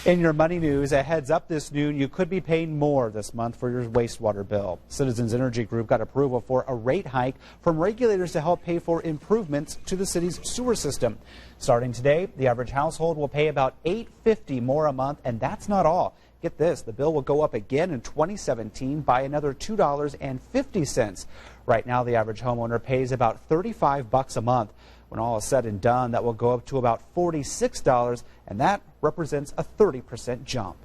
In your money news, a heads up this noon, you could be paying more this month for your wastewater bill. Citizens Energy Group got approval for a rate hike from regulators to help pay for improvements to the city's sewer system. Starting today, the average household will pay about $8.50 more a month, and that's not all. Get this, the bill will go up again in 2017 by another $2.50. Right now, the average homeowner pays about $35 a month. When all is said and done, that will go up to about $46, and that represents a 30% jump.